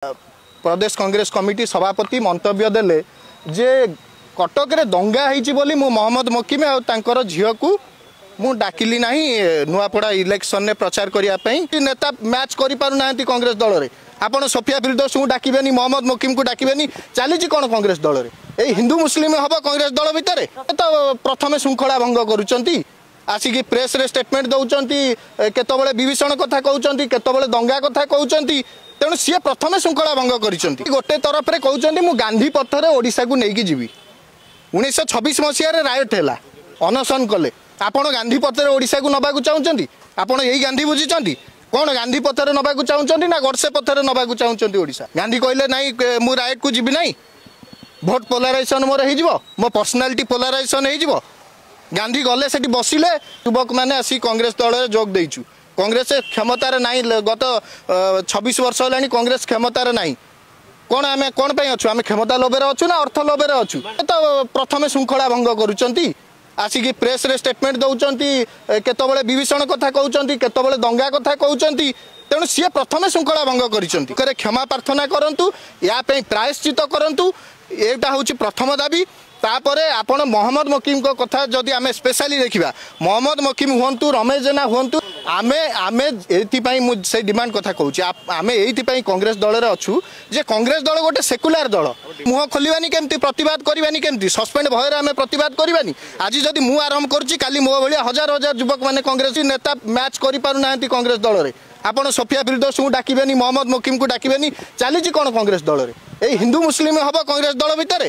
प्रदेश Congress committee सभापति मंतव्य देले जे कटक रे दंगा होईची बोली मु मोहम्मद मकीम और तांकर झियो को मु डाकिली नाही नुआपड़ा इलेक्शन ने प्रचार करिया पई नेता मैच करि पारु नांती कांग्रेस दल रे आपण सोफिया फिरदौस को डाकिबेनी मोहम्मद मकीम को डाकिबेनी चलीची कोन कांग्रेस दल रे ए हिंदू मुस्लिम हबो कांग्रेस दल भितरे तो प्रथमे श्रृंखला भंग करूचंती आसिकी प्रेस रे स्टेटमेंट दउचंती केतबेले विभीषण कथा कहउचंती केतबेले दंगा कथा कहउचंती तेणु सी प्रथम श्रृंखला भंग करिसंती गोटे तरफ रे कहउचंती मु गांधी पथरे ओडिसा को नेकी जीवी 1926 मसीह रे रायट हैला अनशन कले आपण गांधी पथरे ओडिसा को नबा को चाहुचंती आपण एही गांधी बुझिचंती कौन गांधी पथरे नबा को चाहुचंती ना गडसे पथरे नबा को चाहुचंती ओडिसा गांधी कहले नाही मु रायट को जीवी नाही भोट पोलराइजेशन मोर हे जिवो मो पर्सनालिटी पोलराइजेशन हे जिवो गांधी गले सेठी बसिले युवक माने आसी कांग्रेस दल रे जोग देइछु कांग्रेस क्षमतार नाही गत 26 वर्ष होलानी कांग्रेस क्षमतार नाही कोन आमे कोन पय अछु आमे क्षमता लोभरे अछु ना अर्थ लोभरे अछु तो प्रथमे श्रृंखला भंग करूचंती आसिकी प्रेस रे स्टेटमेंट दउचंती केतबेले विभीषण कथा कहउचंती केतबेले दंगा कथा कहउचंती तेणु सी प्रथमे श्रृंखला भंग करिसंती करे क्षमा प्रार्थना करंतु या पे प्रायश्चित करंतु एटा होची प्रथम दाबी तापरे आपण मोहम्मद मकीम को कथा जदि आमे स्पेशली देखिबा मोहम्मद मकीम हुंतु रमेश जेना हुंतु आमे आमे एथि पई मु से डिमांड कथा कहूची आमे एथि पई कांग्रेस दल रे अछु जे कांग्रेस दल गोटे सेकुलर दल मुह खोलिबानी केमती प्रतिवाद करबानी केमती सस्पेंड भयर आमे प्रतिवाद करबानी आज जदि मु आरंभ करची काली मो भलिया हजार हजार युवक माने कांग्रेस नेता मैच करि पारु नांती कांग्रेस दल रे आपण सोफिया फिरदौस को डाकिबेनी मोहम्मद मकीम को डाकिबेनी चलीची कोन कांग्रेस दल रे ए हिंदू मुस्लिम हबो कांग्रेस दल भितरे।